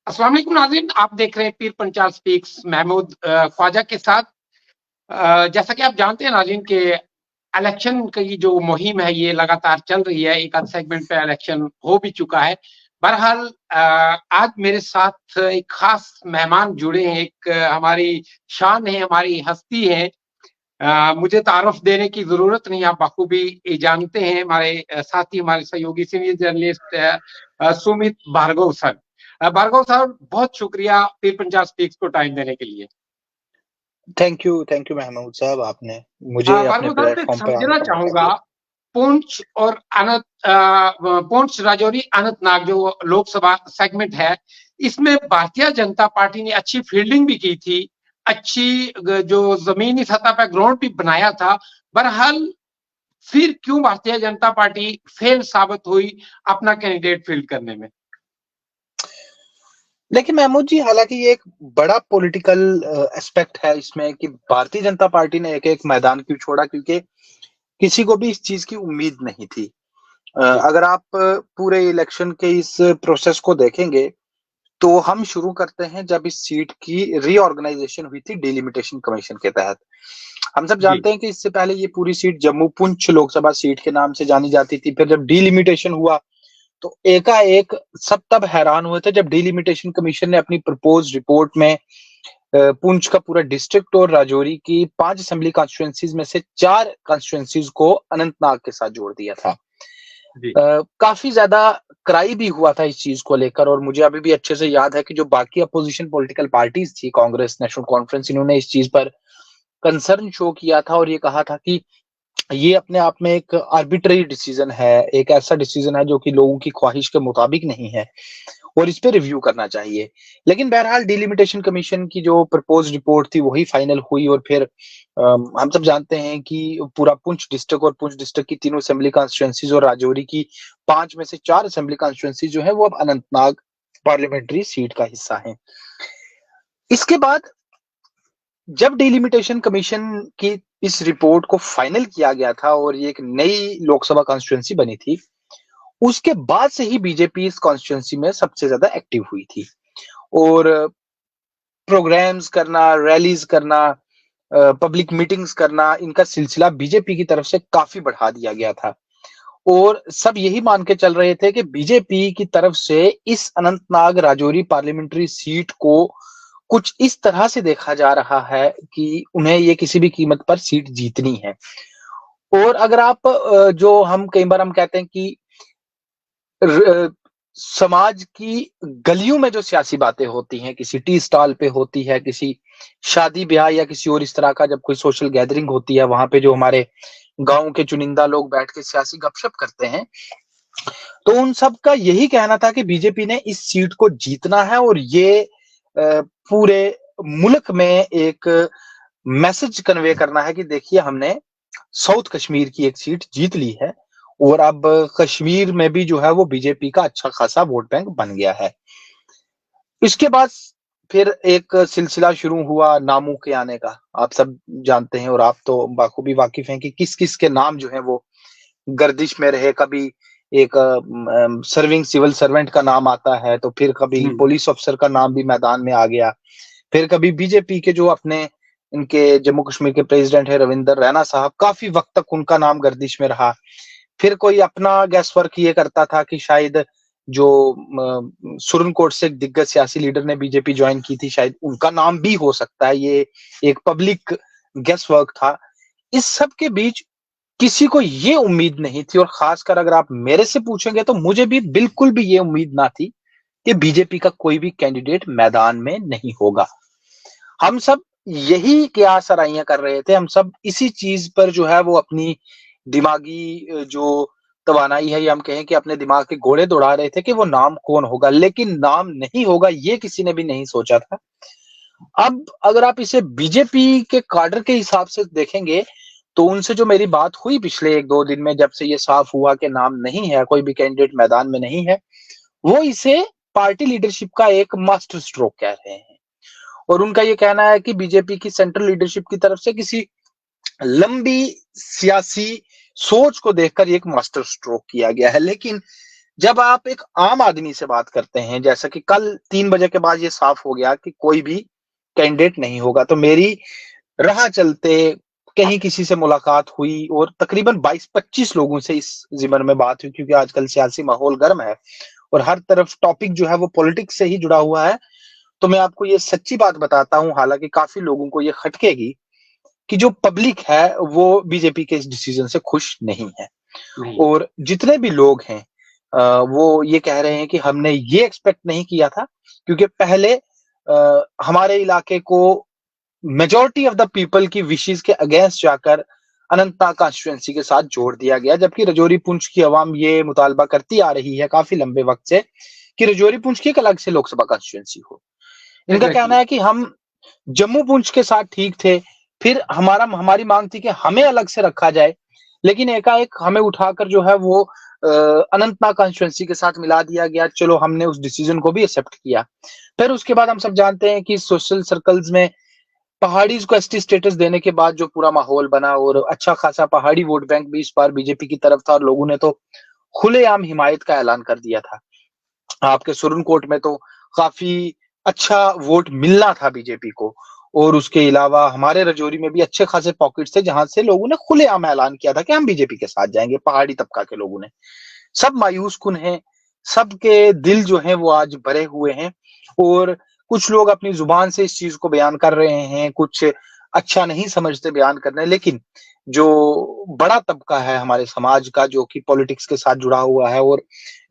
अस्सलाम वालेकुम नाज़रीन, आप देख रहे हैं पीर पंचाल स्पीक्स महमूद ख्वाजा के साथ। जैसा कि आप जानते हैं नाज़रीन कि इलेक्शन की जो मुहिम है ये लगातार चल रही है। एक आध सेगमेंट पे इलेक्शन हो भी चुका है। बहरहाल आज मेरे साथ एक खास मेहमान जुड़े हैं, एक हमारी शान है, हमारी हस्ती है। मुझे तारुफ देने की ज़रूरत नहीं, आप बखूबी जानते हैं। हमारे साथी, हमारे सहयोगी senior journalist Sumit Bhargava sir. Bhargava साहब, बहुत शुक्रिया पीर पंजाब स्पीक्स को टाइम देने के लिए। थैंक यू महमूद साहब, आपने मुझे अपने भार्गव साहब, मैं प्लेटफॉर्म पे आने समझना का मौका चाहूंगा, दिया। पुंछ और पुंछ राजौरी अनंतनाग जो लोकसभा सेगमेंट है, इसमें भारतीय जनता पार्टी ने अच्छी फील्डिंग भी की थी, अच्छी जो जमीनी सतह पर ग्राउंड भी बनाया था। बहरहाल फिर क्यों भारतीय जनता पार्टी फेल साबित हुई अपना कैंडिडेट फील्ड करने में? लेकिन महमूद जी, हालांकि ये एक बड़ा पॉलिटिकल एस्पेक्ट है इसमें कि भारतीय जनता पार्टी ने एक एक मैदान क्यों छोड़ा, क्योंकि किसी को भी इस चीज की उम्मीद नहीं थी। अगर आप पूरे इलेक्शन के इस प्रोसेस को देखेंगे तो हम शुरू करते हैं जब इस सीट की रीऑर्गेनाइजेशन हुई थी डिलिमिटेशन कमीशन के तहत। हम सब जी। जानते हैं कि इससे पहले ये पूरी सीट जम्मू पुंछ लोकसभा सीट के नाम से जानी जाती थी। फिर जब डिलिमिटेशन हुआ तो एकाएक सब तब हैरान हुए थे जब डिलिमिटेशन कमीशन ने अपनी प्रपोज रिपोर्ट में पुंछ का पूरा डिस्ट्रिक्ट और राजौरी की 5 असेंबली कॉन्स्टिट्यूएंसीज में से 4 कॉन्स्टिट्यूएंसीज को अनंतनाग के साथ जोड़ दिया था। जी। काफी ज्यादा क्राई भी हुआ था इस चीज को लेकर, और मुझे अभी भी अच्छे से याद है कि जो बाकी अपोजिशन पॉलिटिकल पार्टीज थी, कांग्रेस, नेशनल कॉन्फ्रेंस, इन्होंने इस चीज पर कंसर्न शो किया था और ये कहा था कि ये अपने आप में एक आर्बिट्ररी डिसीजन है, एक ऐसा डिसीजन है जो कि लोगों की ख्वाहिश के मुताबिक नहीं है और इस पे रिव्यू करना चाहिए। लेकिन बहरहाल डिलिमिटेशन कमीशन की जो प्रपोज रिपोर्ट थी वही फाइनल हुई और फिर हम सब जानते हैं कि पूरा पुंछ डिस्ट्रिक्ट और पुंछ डिस्ट्रिक्ट की तीनों असेंबली कॉन्स्टिट्यूएंसीज और राजौरी की 5 में से 4 असेंबली कॉन्स्टिट्यूएंसी जो है वो अब अनंतनाग पार्लियामेंट्री सीट का हिस्सा है। इसके बाद जब डिलिमिटेशन कमीशन की इस रिपोर्ट को फाइनल किया गया था और ये एक नई लोकसभा कॉन्स्टिट्यूएंसी बनी थी, उसके बाद से ही बीजेपी इस कॉन्स्टिट्यूएंसी में सबसे ज्यादा एक्टिव हुई थी और प्रोग्राम्स करना, रैलीज करना, पब्लिक मीटिंग्स करना, इनका सिलसिला बीजेपी की तरफ से काफी बढ़ा दिया गया था और सब यही मान के चल रहे थे कि बीजेपी की तरफ से इस अनंतनाग राजौरी पार्लियामेंट्री सीट को कुछ इस तरह से देखा जा रहा है कि उन्हें ये किसी भी कीमत पर सीट जीतनी है। और अगर आप जो हम कई बार हम कहते हैं कि समाज की गलियों में जो सियासी बातें होती हैं, किसी टी स्टॉल पे होती है, किसी शादी ब्याह या किसी और इस तरह का जब कोई सोशल गैदरिंग होती है, वहां पे जो हमारे गांव के चुनिंदा लोग बैठ के सियासी गपशप करते हैं, तो उन सब का यही कहना था कि बीजेपी ने इस सीट को जीतना है और ये पूरे मुल्क में एक मैसेज कन्वे करना है कि देखिए हमने साउथ कश्मीर की एक सीट जीत ली है और अब कश्मीर में भी जो है वो बीजेपी का अच्छा खासा वोट बैंक बन गया है। इसके बाद फिर एक सिलसिला शुरू हुआ नामों के आने का। आप सब जानते हैं और आप तो बाखूबी वाकिफ हैं कि किस किस के नाम जो है वो गर्दिश में रहे। कभी एक सर्विंग सिविल सर्वेंट का नाम आता है, तो फिर कभी पुलिस अफसर का नाम भी मैदान में आ गया, फिर कभी बीजेपी के जो अपने इनके जम्मू कश्मीर के प्रेसिडेंट है रविंदर रैना साहब, काफी वक्त तक उनका नाम गर्दिश में रहा। फिर कोई अपना गैस वर्क ये करता था कि शायद जो सुरनकोट से एक दिग्गज सियासी लीडर ने बीजेपी ज्वाइन की थी, शायद उनका नाम भी हो सकता है। ये एक पब्लिक गैस वर्क था। इस सब के बीच किसी को ये उम्मीद नहीं थी, और खासकर अगर आप मेरे से पूछेंगे तो मुझे भी बिल्कुल भी ये उम्मीद ना थी कि बीजेपी का कोई भी कैंडिडेट मैदान में नहीं होगा। हम सब यही क्यास आराइयां कर रहे थे, हम सब इसी चीज पर जो है वो अपनी दिमागी जो तवानाई है, या हम कहें कि अपने दिमाग के घोड़े दौड़ा रहे थे कि वो नाम कौन होगा, लेकिन नाम नहीं होगा ये किसी ने भी नहीं सोचा था। अब अगर आप इसे बीजेपी के काडर के हिसाब से देखेंगे तो उनसे जो मेरी बात हुई पिछले 1-2 दिन में, जब से ये साफ हुआ कि नाम नहीं है, कोई भी कैंडिडेट मैदान में नहीं है, वो इसे पार्टी लीडरशिप का एक मास्टर स्ट्रोक कह रहे हैं। और उनका ये कहना है कि बीजेपी की सेंट्रल लीडरशिप की तरफ से किसी लंबी सियासी सोच को देखकर एक मास्टर स्ट्रोक किया गया है। लेकिन जब आप एक आम आदमी से बात करते हैं, जैसा कि कल 3 बजे के बाद ये साफ हो गया कि कोई भी कैंडिडेट नहीं होगा, तो मेरी राह चलते कहीं किसी से मुलाकात हुई और तकरीबन 22-25 लोगों से इस जिम्मे में बात हुई, क्योंकि आजकल सियासी माहौल गर्म है और हर तरफ टॉपिक जो है वो पॉलिटिक्स से ही जुड़ा हुआ है। तो मैं आपको ये सच्ची बात बताता हूं, हालांकि काफी लोगों को ये खटकेगी, कि जो पब्लिक है वो बीजेपी के इस डिसीजन से खुश नहीं है। नहीं। और जितने भी लोग हैं वो ये कह रहे हैं कि हमने ये एक्सपेक्ट नहीं किया था, क्योंकि पहले हमारे इलाके को मेजॉरिटी ऑफ द पीपल की विशेस के अगेंस्ट जाकर अनंतनाग कॉन्स्टिट्यूएंसी के साथ जोड़ दिया गया, जबकि रजौरी पुंछ की अवाम ये मुतालबा करती आ रही है काफी लंबे वक्त से कि रजौरी पुंछ की एक अलग से लोकसभा कॉन्स्टिट्यूएंसी हो। इनका कहना है कि हम जम्मू पुंछ के साथ ठीक थे, फिर हमारी मांग थी कि हमें अलग से रखा जाए, लेकिन एकाएक हमें उठाकर जो है वो अनंतनाग कॉन्स्टिट्यूएंसी के साथ मिला दिया गया। चलो, हमने उस डिसीजन को भी एक्सेप्ट किया। फिर उसके बाद हम सब जानते हैं कि सोशल सर्कल्स में पहाड़ी को एसटी स्टेटस देने के बाद जो पूरा माहौल बना और अच्छा खासा पहाड़ी वोट बैंक भी इस बार बीजेपी की तरफ था और लोगों ने तो खुलेआम हिमायत का ऐलान कर दिया था। आपके सुरनकोट में तो काफी अच्छा वोट मिलना था बीजेपी को, और उसके अलावा हमारे रजौरी में भी अच्छे खासे पॉकेट्स थे जहां से लोगों ने खुलेआम ऐलान किया था कि हम बीजेपी के साथ जाएंगे। पहाड़ी तबका के लोगों ने, सब मायूस कुन हैं, सबके दिल जो हैं वो आज भरे हुए हैं, और कुछ लोग अपनी जुबान से इस चीज को बयान कर रहे हैं, कुछ अच्छा नहीं समझते बयान करने, लेकिन जो बड़ा तबका है हमारे समाज का जो कि पॉलिटिक्स के साथ जुड़ा हुआ है, और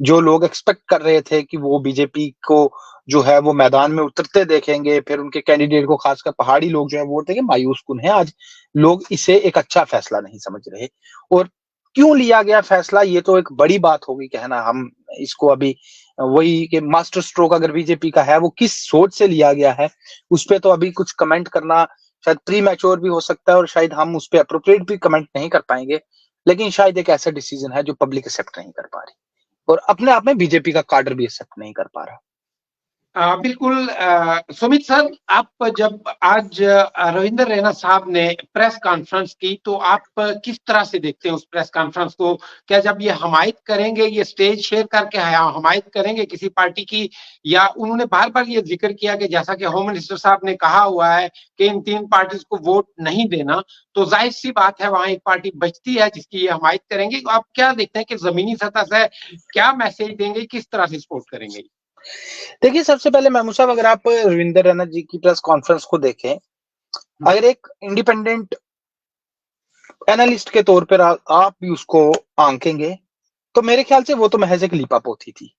जो लोग एक्सपेक्ट कर रहे थे कि वो बीजेपी को जो है वो मैदान में उतरते देखेंगे, फिर उनके कैंडिडेट को, खासकर पहाड़ी लोग जो है वोट देंगे, मायूस कुन है। आज लोग इसे एक अच्छा फैसला नहीं समझ रहे। और क्यों लिया गया फैसला, ये तो एक बड़ी बात होगी कहना। हम इसको अभी वही कि मास्टर स्ट्रोक अगर बीजेपी का है वो किस सोच से लिया गया है, उस पर तो अभी कुछ कमेंट करना शायद प्री मैच्योर भी हो सकता है, और शायद हम उस पर अप्रोप्रिएट भी कमेंट नहीं कर पाएंगे। लेकिन शायद एक ऐसा डिसीजन है जो पब्लिक एक्सेप्ट नहीं कर पा रही, और अपने आप में बीजेपी का काडर भी एक्सेप्ट नहीं कर पा रहा। बिल्कुल सुमित सर, आप जब आज रविंद्र रैना साहब ने प्रेस कॉन्फ्रेंस की, तो आप किस तरह से देखते हैं उस प्रेस कॉन्फ्रेंस को? क्या जब ये हमायत करेंगे, ये स्टेज शेयर करके हमायत करेंगे किसी पार्टी की, या उन्होंने बार बार ये जिक्र किया कि जैसा कि होम मिनिस्टर साहब ने कहा हुआ है कि इन 3 पार्टीज को वोट नहीं देना, तो जाहिर सी बात है वहां एक पार्टी बचती है जिसकी ये हमायत करेंगे। तो आप क्या देखते हैं कि जमीनी सतह से क्या मैसेज देंगे, किस तरह से सपोर्ट करेंगे? देखिए, सबसे पहले महमूद साहब, अगर आप रविंद्र रैना जी की प्रेस कॉन्फ्रेंस को देखें, अगर एक इंडिपेंडेंट एनालिस्ट के तौर पर आप भी उसको आंकेंगे, तो मेरे ख्याल से वो तो महज एक लीपापोती थी।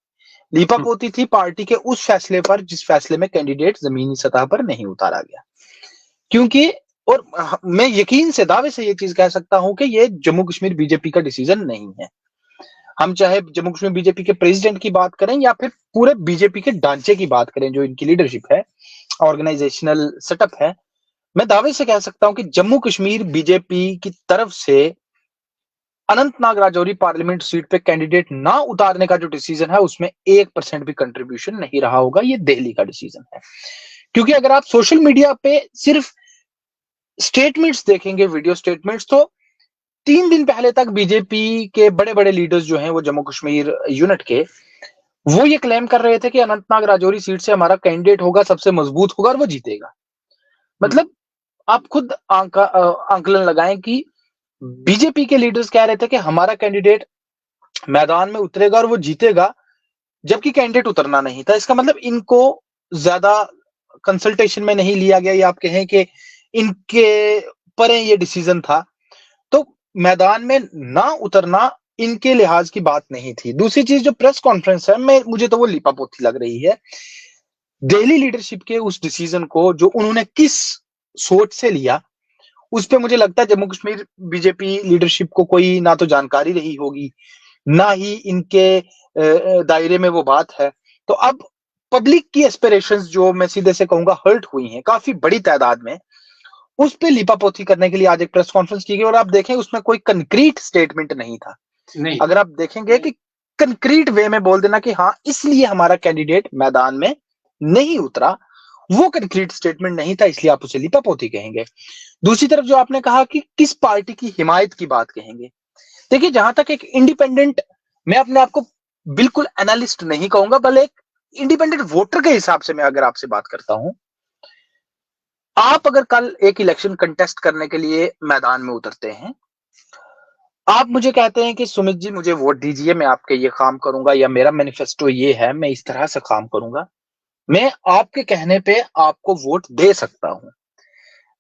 लीपापोती थी पार्टी के उस फैसले पर जिस फैसले में कैंडिडेट जमीनी सतह पर नहीं उतारा गया। क्योंकि, और मैं यकीन से दावे से ये चीज कह सकता हूं कि ये जम्मू कश्मीर बीजेपी का डिसीजन नहीं है। हम चाहे जम्मू कश्मीर बीजेपी के प्रेसिडेंट की बात करें या फिर पूरे बीजेपी के ढांचे की बात करें, जो इनकी लीडरशिप है, ऑर्गेनाइजेशनल सेटअप है, मैं दावे से कह सकता हूं कि जम्मू कश्मीर बीजेपी की तरफ से अनंतनाग राजौरी पार्लियामेंट सीट पे कैंडिडेट ना उतारने का जो डिसीजन है उसमें 1% भी कंट्रीब्यूशन नहीं रहा होगा। ये दिल्ली का डिसीजन है। क्योंकि अगर आप सोशल मीडिया पे सिर्फ स्टेटमेंट्स देखेंगे, वीडियो स्टेटमेंट्स, तो 3 दिन पहले तक बीजेपी के बड़े बड़े लीडर्स जो हैं वो जम्मू कश्मीर यूनिट के, वो ये क्लेम कर रहे थे कि अनंतनाग राजौरी सीट से हमारा कैंडिडेट होगा, सबसे मजबूत होगा और वो जीतेगा। मतलब आप खुद आंकलन लगाएं कि बीजेपी के लीडर्स कह रहे थे कि हमारा कैंडिडेट मैदान में उतरेगा और वो जीतेगा, जबकि कैंडिडेट उतरना नहीं था। इसका मतलब इनको ज्यादा कंसल्टेशन में नहीं लिया गया, या आप कहें कि इनके परे ये डिसीजन था। तो मैदान में ना उतरना इनके लिहाज की बात नहीं थी। दूसरी चीज, जो प्रेस कॉन्फ्रेंस है, मुझे तो वो लिपापोती लग रही है। दिल्ली लीडरशिप के उस डिसीजन को जो उन्होंने किस सोच से लिया, उस पे मुझे लगता है जम्मू कश्मीर बीजेपी लीडरशिप को कोई ना तो जानकारी रही होगी, ना ही इनके दायरे में वो बात है। तो अब पब्लिक की एस्पिरेशंस, जो मैं सीधे से कहूंगा हर्ट हुई हैं काफी बड़ी तादाद में, उस पे लिपापोती करने के लिए आज एक प्रेस कॉन्फ्रेंस की गई। और आप देखें उसमें कोई कंक्रीट स्टेटमेंट नहीं था। नहीं। अगर आप देखेंगे कि कंक्रीट वे में बोल देना कि हाँ इसलिए हमारा कैंडिडेट मैदान में नहीं उतरा, वो कंक्रीट स्टेटमेंट नहीं था, इसलिए आप उसे लिपापोती कहेंगे। दूसरी तरफ जो आपने कहा कि किस पार्टी की हिमायत की बात कहेंगे, देखिए, जहां तक एक इंडिपेंडेंट, मैं अपने आप को बिल्कुल एनालिस्ट नहीं कहूंगा, बल्कि एक इंडिपेंडेंट वोटर के हिसाब से मैं अगर आपसे बात करता हूं, आप अगर कल एक इलेक्शन कंटेस्ट करने के लिए मैदान में उतरते हैं, आप मुझे कहते हैं कि सुमित जी मुझे वोट दीजिए, मैं आपके ये काम करूंगा, या मेरा मैनिफेस्टो ये है, मैं इस तरह से काम करूंगा, मैं आपके कहने पे आपको वोट दे सकता हूं।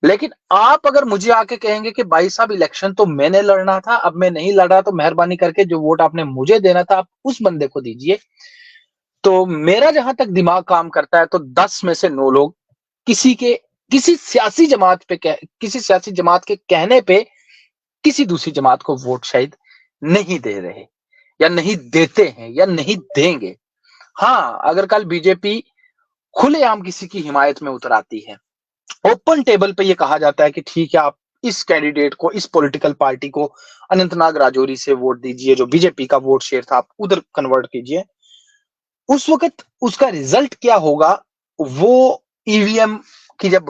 लेकिन आप अगर मुझे आके कहेंगे कि भाई साहब इलेक्शन तो मैंने लड़ना था, अब मैं नहीं लड़ रहा, तो मेहरबानी करके जो वोट आपने मुझे देना था आप उस बंदे को दीजिए, तो मेरा जहां तक दिमाग काम करता है, तो 10 में से 9 लोग किसी सियासी जमात पे किसी सियासी जमात के कहने पे किसी दूसरी जमात को वोट शायद नहीं दे रहे, या नहीं देते हैं, या नहीं देंगे। हाँ, अगर कल बीजेपी खुलेआम किसी की हिमायत में उतर आती है, ओपन टेबल पे ये कहा जाता है कि ठीक है, आप इस कैंडिडेट को, इस पॉलिटिकल पार्टी को अनंतनाग राजौरी से वोट दीजिए, जो बीजेपी का वोट शेयर था आप उधर कन्वर्ट कीजिए, उस वक्त उसका रिजल्ट क्या होगा, वो ईवीएम की जब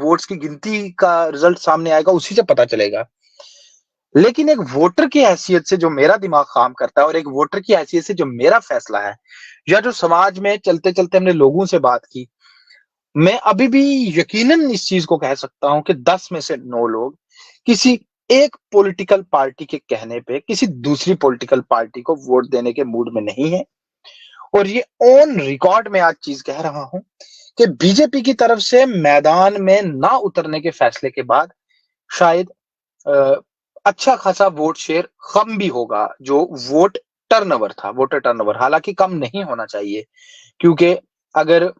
वोट्स की गिनती का रिजल्ट सामने आएगा उसी से पता चलेगा। लेकिन एक वोटर की हैसियत से जो मेरा दिमाग काम करता है, और एक वोटर की हैसियत से जो मेरा फैसला है, या जो समाज में चलते चलते हमने लोगों से बात की, मैं अभी भी यकीनन इस चीज को कह सकता हूं कि 10 में से 9 लोग किसी एक पॉलिटिकल पार्टी के कहने पे किसी दूसरी पॉलिटिकल पार्टी को वोट देने के मूड में नहीं है। और ये ऑन रिकॉर्ड में आज चीज कह रहा हूं कि बीजेपी की तरफ से मैदान में ना उतरने के फैसले के बाद शायद अच्छा खासा वोट शेयर कम भी होगा, जो वोटर टर्नओवर हालांकि कम नहीं होना चाहिए, क्योंकि अगर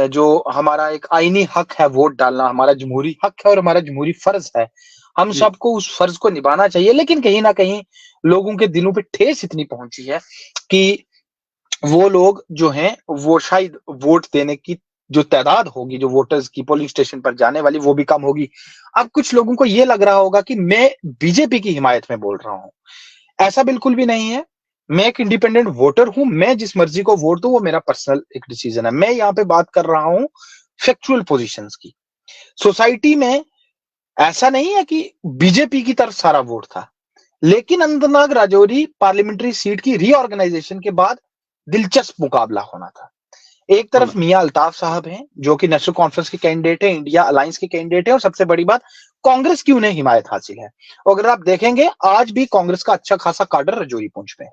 जो हमारा एक आईनी हक है वोट डालना, हमारा जमहूरी हक है और हमारा जमहूरी फर्ज है, हम सबको उस फर्ज को निभाना चाहिए। लेकिन कहीं ना कहीं लोगों के दिलों पे ठेस इतनी पहुंची है कि वो लोग जो हैं वो शायद वोट देने की जो तादाद होगी, जो वोटर्स की पोलिंग स्टेशन पर जाने वाली, वो भी कम होगी। अब कुछ लोगों को ये लग रहा होगा कि मैं बीजेपी की हिमायत में बोल रहा हूं, ऐसा बिल्कुल भी नहीं है। मैं एक इंडिपेंडेंट वोटर हूं, मैं जिस मर्जी को वोट दूं वो मेरा पर्सनल एक डिसीजन है। मैं यहाँ पे बात कर रहा हूं फैक्चुअल पोजीशंस की। सोसाइटी में ऐसा नहीं है कि बीजेपी की तरफ सारा वोट था, लेकिन अनंतनाग राजौरी पार्लियामेंट्री सीट की रीऑर्गेनाइजेशन के बाद दिलचस्प मुकाबला होना था। एक तरफ मियां अल्ताफ साहब हैं जो कि नेशनल कॉन्फ्रेंस के कैंडिडेट है, इंडिया अलायंस के कैंडिडेट है, और सबसे बड़ी बात कांग्रेस की उन्हें हिमायत हासिल है। और अगर आप देखेंगे आज भी कांग्रेस का अच्छा खासा काडर राजौरी पुंछ में है,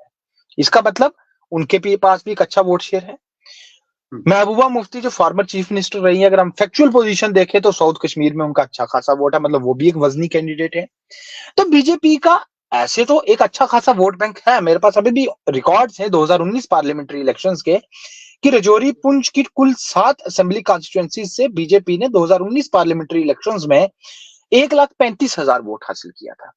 इसका मतलब उनके पास भी एक अच्छा वोट शेयर है। महबूबा मुफ्ती जो फॉर्मर चीफ मिनिस्टर रही है, अगर हम फैक्चुअल पोजीशन देखें तो साउथ कश्मीर में उनका अच्छा खासा वोट है, मतलब वो भी एक वजनी कैंडिडेट है। तो बीजेपी का ऐसे तो एक अच्छा खासा वोट बैंक है। मेरे पास अभी भी रिकॉर्ड्स हैं 2019 पार्लियामेंट्री इलेक्शंस के, कि राजौरी पुंछ की कुल 7 असेंबली कॉन्स्टिट्यूएंसी से बीजेपी ने 2019 पार्लियामेंट्री इलेक्शंस में 1,35,000 वोट हासिल किया था।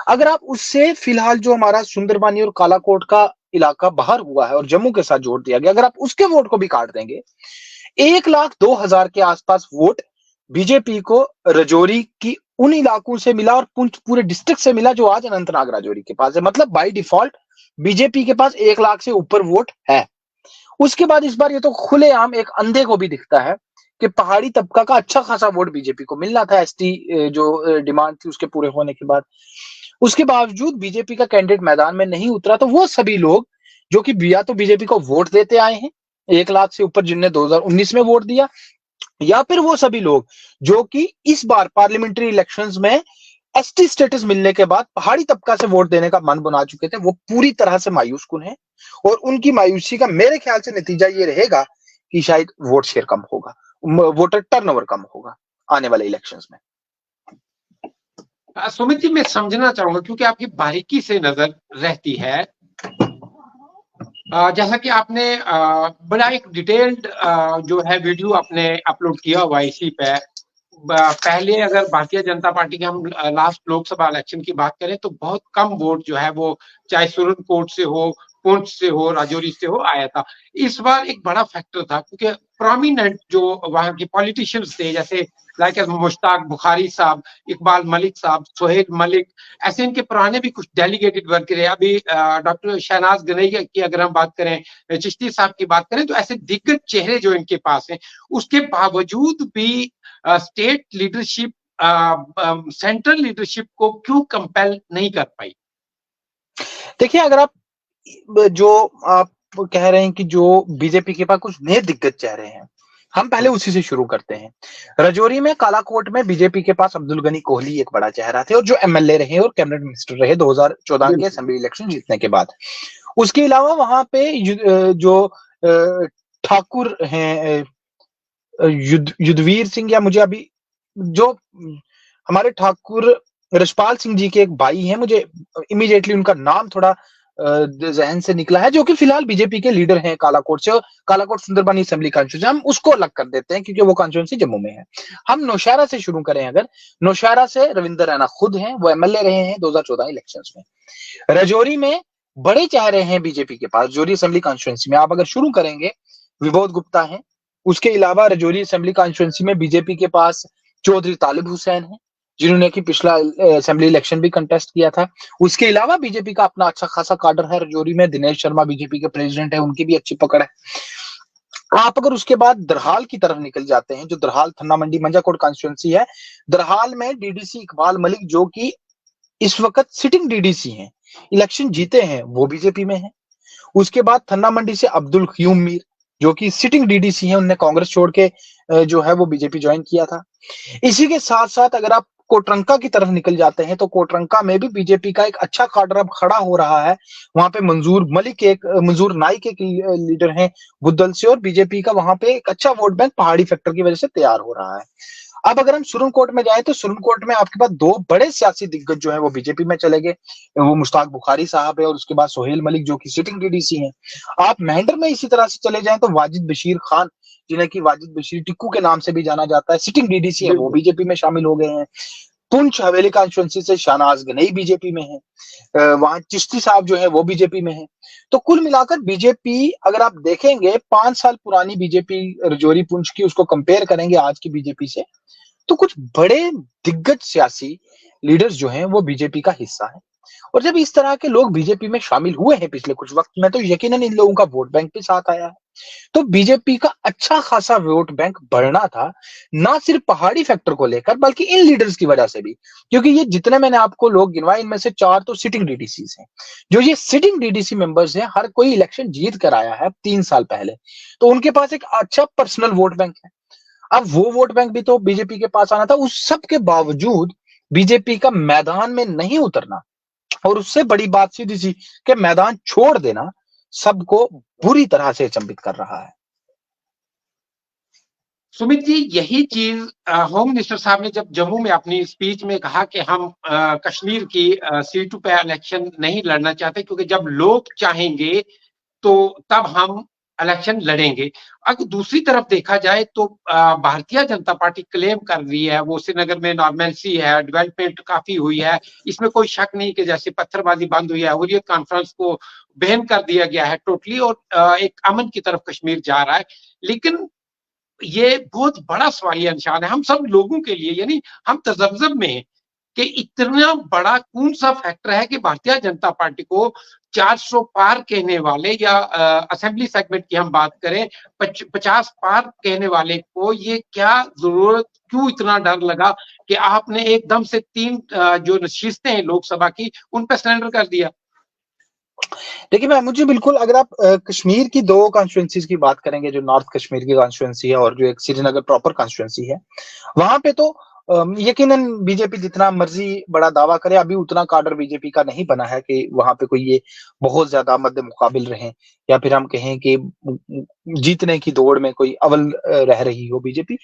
अगर आप उससे फिलहाल जो हमारा सुंदरबानी और कालाकोट का इलाका बाहर हुआ है और जम्मू के साथ जोड़ दिया गया, अगर आप उसके वोट को भी काट देंगे, 1,02,000 के आसपास वोट बीजेपी को राजौरी की उन इलाकों से मिला और पुंछ पूरे डिस्ट्रिक्ट से मिला जो आज अनंतनाग राजौरी के पास है। मतलब बाय डिफॉल्ट बीजेपी के पास 1 लाख से ऊपर वोट है। उसके बाद इस बार ये तो खुलेआम एक अंधे को भी दिखता है कि पहाड़ी तबका का अच्छा खासा वोट बीजेपी को मिलना था, एसटी जो डिमांड थी उसके पूरे होने के बाद। उसके बावजूद बीजेपी का कैंडिडेट मैदान में नहीं उतरा, तो वो सभी लोग जो कि या तो बीजेपी को वोट देते आए हैं 1 लाख से ऊपर जिनने 2019 में वोट दिया, या फिर वो सभी लोग जो कि इस बार पार्लियामेंट्री इलेक्शंस में एसटी स्टेटस मिलने के बाद पहाड़ी तबका से वोट देने का मन बना चुके थे, वो पूरी तरह से मायूस कुन है। और उनकी मायूसी का मेरे ख्याल से नतीजा ये रहेगा कि शायद वोट शेयर कम होगा, वोटर टर्नओवर कम होगा आने वाले इलेक्शंस में। सुमित जी, मैं समझना चाहूंगा क्योंकि आपकी बारीकी से नजर रहती है, जैसा कि आपने बड़ा एक डिटेल्ड जो है वीडियो आपने अपलोड किया हुआ इसी पे। पहले अगर भारतीय जनता पार्टी के हम लास्ट लोकसभा इलेक्शन की बात करें तो बहुत कम वोट जो है वो चाहे सुरनकोट से हो, पुंछ से हो, राजौरी से हो आया था। इस बार एक बड़ा फैक्टर था क्योंकि प्रोमिनेंट जो वहां के पॉलिटिशियंस थे, जैसे लाइक मुश्ताक बुखारी साहब, इकबाल मलिक साहब, सोहेल मलिक, ऐसे इनके पुराने भी कुछ डेलीगेटेड वर्कर है। अभी डॉक्टर शहनाज गनई की अगर हम बात करें, चिश्ती साहब की बात करें, तो ऐसे दिग्गज चेहरे जो इनके पास हैं, उसके बावजूद भी स्टेट लीडरशिप सेंट्रल लीडरशिप को क्यों कंपेल नहीं कर पाई? देखिए, अगर आप कह रहे हैं कि जो बीजेपी के पास कुछ नए दिग्गज चेहरे हैं, हम पहले उसी से शुरू करते हैं। राजौरी में कालाकोट में बीजेपी के पास अब्दुल गनी कोहली एक बड़ा चेहरा थे और जो एमएलए रहे और कैबिनेट मिनिस्टर रहे 2014 के असेंबली इलेक्शन जीतने के बाद। उसके अलावा वहां पे जो ठाकुर हैं, युद्धवीर सिंह, या मुझे अभी जो हमारे ठाकुर रशपाल सिंह जी के एक भाई हैं, मुझे इमीडिएटली उनका नाम थोड़ा जहन से निकला है, जो कि फिलहाल बीजेपी के लीडर हैं कालाकोट से। कालाकोट सुंदरबनी असेंबली कॉन्स्टिट्यूंसी, हम उसको अलग कर देते हैं क्योंकि वो कॉन्स्टिट्यूंसी जम्मू में है। हम नौशहरा से शुरू करें, अगर नौशहरा से रविंदर रैना खुद हैं, वो एमएलए रहे हैं 2014 इलेक्शंस में। राजौरी में बड़े चेहरे हैं बीजेपी के पास, राजौरी असेंबली कॉन्स्टिट्यूंसी में आप अगर शुरू करेंगे, विबोध गुप्ता है। उसके अलावा राजौरी असेंबली कॉन्स्टिट्यूंसी में बीजेपी के पास चौधरी तालिब हुसैन है, जिन्होंने कि पिछला असेंबली इलेक्शन भी कंटेस्ट किया था। उसके अलावा बीजेपी का अपना अच्छा खासा काडर है राजौरी में, दिनेश शर्मा बीजेपी के प्रेसिडेंट है, उनकी भी अच्छी पकड़ है। आप अगर उसके बाद दरहाल की तरफ निकल जाते हैं, जो दरहाल थन्ना मंडी मंजाकोट कॉन्स्टिट्यूंसी है, दरहाल में डीडीसी इकबाल मलिक, जो कि इस वक्त सिटिंग डीडीसी हैं, इलेक्शन जीते हैं, वो बीजेपी में है। उसके बाद थन्ना मंडी से अब्दुल क्यूम मीर, जो कि सिटिंग डीडीसी हैं, उनने कांग्रेस छोड़ के जो है वो बीजेपी ज्वाइन किया था। इसी के साथ साथ अगर आप कोटरंका की तरफ निकल जाते हैं, तो कोटरंका में भी बीजेपी का एक अच्छा काडर अब खड़ा हो रहा है। वहां पे मंजूर नाइक एक लीडर हैं बुद्धल से, और बीजेपी का वहां पे एक अच्छा वोट बैंक पहाड़ी फैक्टर की वजह से तैयार हो रहा है। अब अगर हम सुरनकोट में जाए, तो सुरनकोट में आपके पास दो बड़े सियासी दिग्गज जो है वो बीजेपी में चले गए, वो मुश्ताक बुखारी साहब है और उसके बाद सोहेल मलिक, जो कि सिटिंग डीडीसी हैं। आप मेहंडर में इसी तरह से चले जाएं तो वाजिद बशीर खान, जिन्हें कि वाजिद बशीर टिक्कू के नाम से भी जाना जाता है, सिटिंग डीडीसी है, वो बीजेपी में शामिल हो गए हैं। पुंछ हवेली कॉन्स्टिट्यूंसी से शाहनवाज गनई बीजेपी में है, वहां चिश्ती साहब जो है वो बीजेपी में है। तो कुल मिलाकर बीजेपी, अगर आप देखेंगे 5 साल पुरानी बीजेपी राजौरी पुंछ की, उसको कंपेयर करेंगे आज की बीजेपी से, तो कुछ बड़े दिग्गज सियासी लीडर्स जो हैं वो बीजेपी का हिस्सा है। और जब इस तरह के लोग बीजेपी में शामिल हुए हैं पिछले कुछ वक्त में, तो यकीनन इन लोगों का वोट बैंक भी साथ आया है। तो बीजेपी का अच्छा खासा वोट बैंक बढ़ना था, ना सिर्फ पहाड़ी फैक्टर को लेकर, बल्कि इन लीडर्स की वजह से भी, क्योंकि ये जितने मैंने आपको लोग गिनवाए, इनमें से 4 तो सिटिंग डीडीसी हैं। जो ये सिटिंग डीडीसी मेंबर्स हैं, हर कोई इलेक्शन जीत कर आया है 3 साल पहले, तो उनके पास एक अच्छा पर्सनल वोट बैंक है। अब वो वोट बैंक भी तो बीजेपी के पास आना था। उस सब के बावजूद बीजेपी का मैदान में नहीं उतरना, और उससे बड़ी बात सीधी सी कि मैदान छोड़ देना, सबको बुरी तरह से अचंभित कर रहा है। सुमित जी, यही चीज होम मिनिस्टर साहब ने जब जम्मू में अपनी स्पीच में कहा कि हम कश्मीर की सीटों पे इलेक्शन नहीं लड़ना चाहते, क्योंकि जब लोग चाहेंगे तो तब हम इलेक्शन लड़ेंगे। अगर दूसरी तरफ देखा जाए तो भारतीय जनता पार्टी क्लेम कर रही है वो श्रीनगर में नॉर्मलसी है, डेवलपमेंट काफी हुई है, इसमें कोई शक नहीं कि जैसे पत्थरबाजी बंद हुई है, हुर्रियत कॉन्फ्रेंस को बैन कर दिया गया है टोटली, और एक अमन की तरफ कश्मीर जा रहा है। लेकिन ये बहुत बड़ा सवालिया निशान है हम सब लोगों के लिए, यानी हम तजब्जब में हैं कि इतना बड़ा कौन सा फैक्टर है कि भारतीय जनता पार्टी को 400 पार कहने वाले, या असेंबली सेगमेंट की हम बात करें 50 पार कहने वाले को ये क्या जरूरत, क्यों इतना डर लगा कि आपने एकदम से 3 जो नशिस्तें हैं लोकसभा की उन पर सरेंडर कर दिया। देखिए, मैं मुझे बिल्कुल, अगर आप कश्मीर की 2 कॉन्स्टिट्यूंसीज की बात करेंगे, जो नॉर्थ कश्मीर की कॉन्स्टिट्यूंसी है और जो एक श्रीनगर प्रॉपर कॉन्स्टिट्यूंसी है, वहां पे तो यकीनन बीजेपी जितना मर्जी बड़ा दावा करे, अभी उतना काडर बीजेपी का नहीं बना है कि वहां पे कोई ये बहुत ज्यादा मद्दे मुकाबिल रहे, या फिर हम कहें कि जीतने की दौड़ में कोई अव्वल रह रही हो बीजेपी।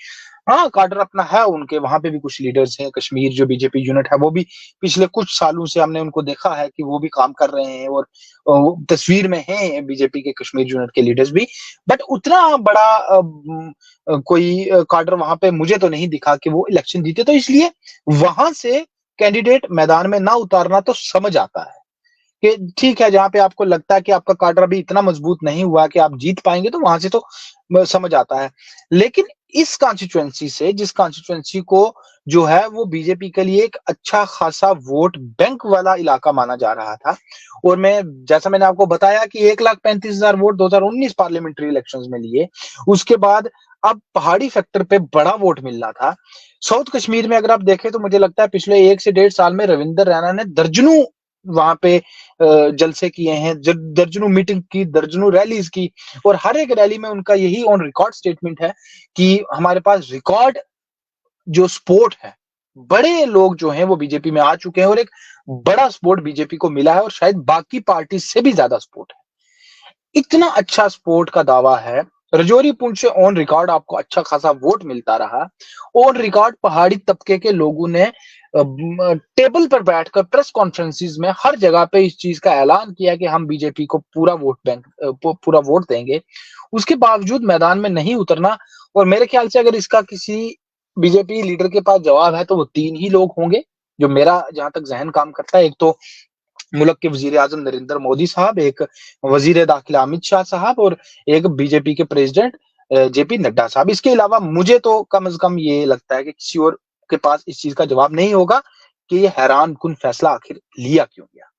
हाँ, काडर अपना है उनके, वहां पे भी कुछ लीडर्स हैं। कश्मीर जो बीजेपी यूनिट है, वो भी पिछले कुछ सालों से हमने उनको देखा है कि वो भी काम कर रहे हैं, और तस्वीर में हैं बीजेपी के कश्मीर यूनिट के लीडर्स भी। बट उतना बड़ा कोई काडर वहां पे मुझे तो नहीं दिखा कि वो इलेक्शन जीते, तो इसलिए वहां से कैंडिडेट मैदान में ना उतारना तो समझ आता है कि ठीक है, जहां पे आपको लगता है कि आपका काडर अभी इतना मजबूत नहीं हुआ कि आप जीत पाएंगे, तो वहां से तो समझ आता है। लेकिन इस कॉन्स्टिट्यूएंसी से, जिस कॉन्स्टिट्यूएंसी को जो है वो बीजेपी के लिए एक अच्छा खासा वोट बैंक वाला इलाका माना जा रहा था, और जैसा मैंने आपको बताया कि 1,35,000 वोट 2019 पार्लियामेंट्री इलेक्शंस में लिए, उसके बाद अब पहाड़ी फैक्टर पे बड़ा वोट मिल रहा था। साउथ कश्मीर में अगर आप देखें, तो मुझे लगता है पिछले 1 से 1.5 साल में रविंदर रैना ने दर्जनों वहां पे जलसे किए हैं, दर्जनों मीटिंग की, दर्जनों रैलीज की, और हर एक रैली में उनका यही ऑन रिकॉर्ड स्टेटमेंट है कि हमारे पास रिकॉर्ड जो सपोर्ट है, बड़े लोग जो हैं वो बीजेपी में आ चुके हैं और एक बड़ा सपोर्ट बीजेपी को मिला है और शायद बाकी पार्टी से भी ज्यादा सपोर्ट है। इतना अच्छा सपोर्ट का दावा है। रजौरी पुंछ से ऑन रिकॉर्ड आपको अच्छा खासा वोट मिलता रहा। ऑन रिकॉर्ड पहाड़ी तबके के लोगों ने टेबल पर बैठकर प्रेस कॉन्फ्रेंसिस में हर जगह पे इस चीज का ऐलान किया कि हम बीजेपी को पूरा वोट बैंक पूरा वोट देंगे। उसके बावजूद मैदान में नहीं उतरना, और मेरे ख्याल से अगर इसका किसी बीजेपी लीडर के पास जवाब है तो वो तीन ही लोग होंगे, जो मेरा जहां तक जहन काम करता है। एक तो मुल्क के वजीर आजम नरेंद्र मोदी साहब, एक वजीर दाखिला अमित शाह साहब, और एक बीजेपी के प्रेसिडेंट जेपी नड्डा साहब। इसके अलावा मुझे तो कम से कम ये लगता है कि किसी और के पास इस चीज का जवाब नहीं होगा कि ये हैरान कुन फैसला आखिर लिया क्यों गया।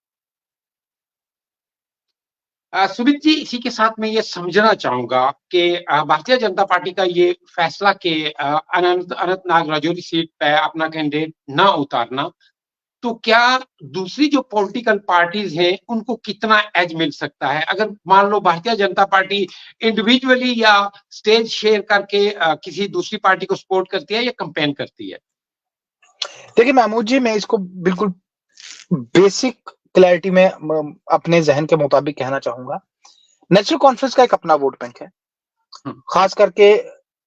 सुमित जी, इसी के साथ मैं ये समझना चाहूंगा कि भारतीय जनता पार्टी का ये फैसला कि अनंतनाग राजौरी सीट पे अपना कैंडिडेट ना उतारना, तो क्या दूसरी जो पॉलिटिकल पार्टीज हैं उनको कितना एज मिल सकता है? अगर मान लो भारतीय जनता पार्टी इंडिविजुअली या स्टेज शेयर करके किसी दूसरी पार्टी को सपोर्ट करती है या कंपेन करती है? देखिए महमूद जी, मैं इसको बिल्कुल बेसिक क्लैरिटी में अपने जहन के मुताबिक कहना चाहूंगा। नेशनल कॉन्फ्रेंस का एक अपना वोट बैंक है, खास करके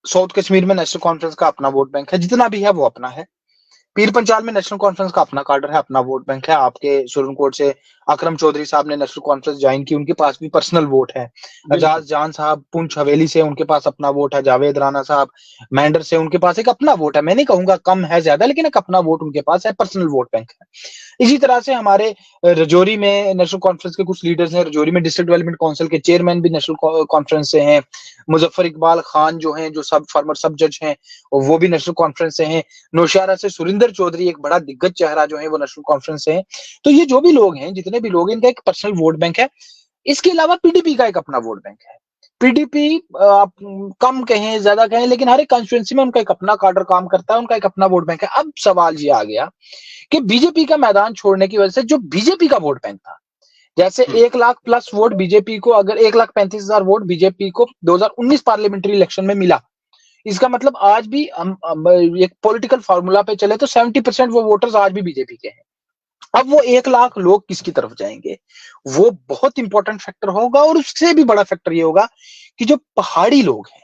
साउथ कश्मीर में नेशनल कॉन्फ्रेंस का अपना वोट बैंक है, जितना भी है वो अपना है। पीर पंचाल में नेशनल कॉन्फ्रेंस का अपना कार्डर है, अपना वोट बैंक है। आपके सुरनकोट से अकरम चौधरी साहब ने नेशनल कॉन्फ्रेंस ज्वाइन की, उनके पास भी पर्सनल वोट है। एजाज जान साहब पुंछ हवेली से, उनके पास अपना वोट है। जावेद राणा साहब मेंढर से, उनके पास एक अपना वोट है। मैं नहीं कहूंगा कम है ज्यादा, लेकिन एक अपना वोट उनके पास है, पर्सनल वोट बैंक है। इसी तरह से हमारे रजौरी में नेशनल कॉन्फ्रेंस के कुछ लीडर्स हैं। रजौरी में डिस्ट्रिक्ट डेवलपमेंट काउंसिल के चेयरमैन भी नेशनल कॉन्फ्रेंस से हैं। मुजफ्फर इकबाल खान जो हैं, जो फॉर्मर सब जज हैं, वो भी नेशनल कॉन्फ्रेंस से हैं। नौशहरा से सुरिंदर चौधरी एक बड़ा दिग्गज चेहरा जो है वो नेशनल कॉन्फ्रेंस से है। तो ये जो भी लोग हैं, जितने भी लोग हैं, इनका एक पर्सनल वोट बैंक है। इसके अलावा पीडीपी का एक अपना वोट बैंक है। पीडीपी आप कम कहें ज्यादा कहें, लेकिन हर एक कॉन्स्टिट्यूंसी में उनका एक अपना कार्डर काम करता है, उनका एक अपना वोट बैंक है। अब सवाल ये आ गया कि बीजेपी का मैदान छोड़ने की वजह से जो बीजेपी का वोट बैंक था, जैसे 1 लाख प्लस वोट बीजेपी को, अगर 1,35,000 वोट बीजेपी को 2019 पार्लियामेंट्री इलेक्शन में मिला, इसका मतलब आज भी हम एक पॉलिटिकल फार्मूला पे चले तो 70% वो वोटर्स आज भी बीजेपी के हैं। अब वो 1 लाख लोग किसकी तरफ जाएंगे, वो बहुत इंपॉर्टेंट फैक्टर होगा। और उससे भी बड़ा फैक्टर ये होगा कि जो पहाड़ी लोग हैं,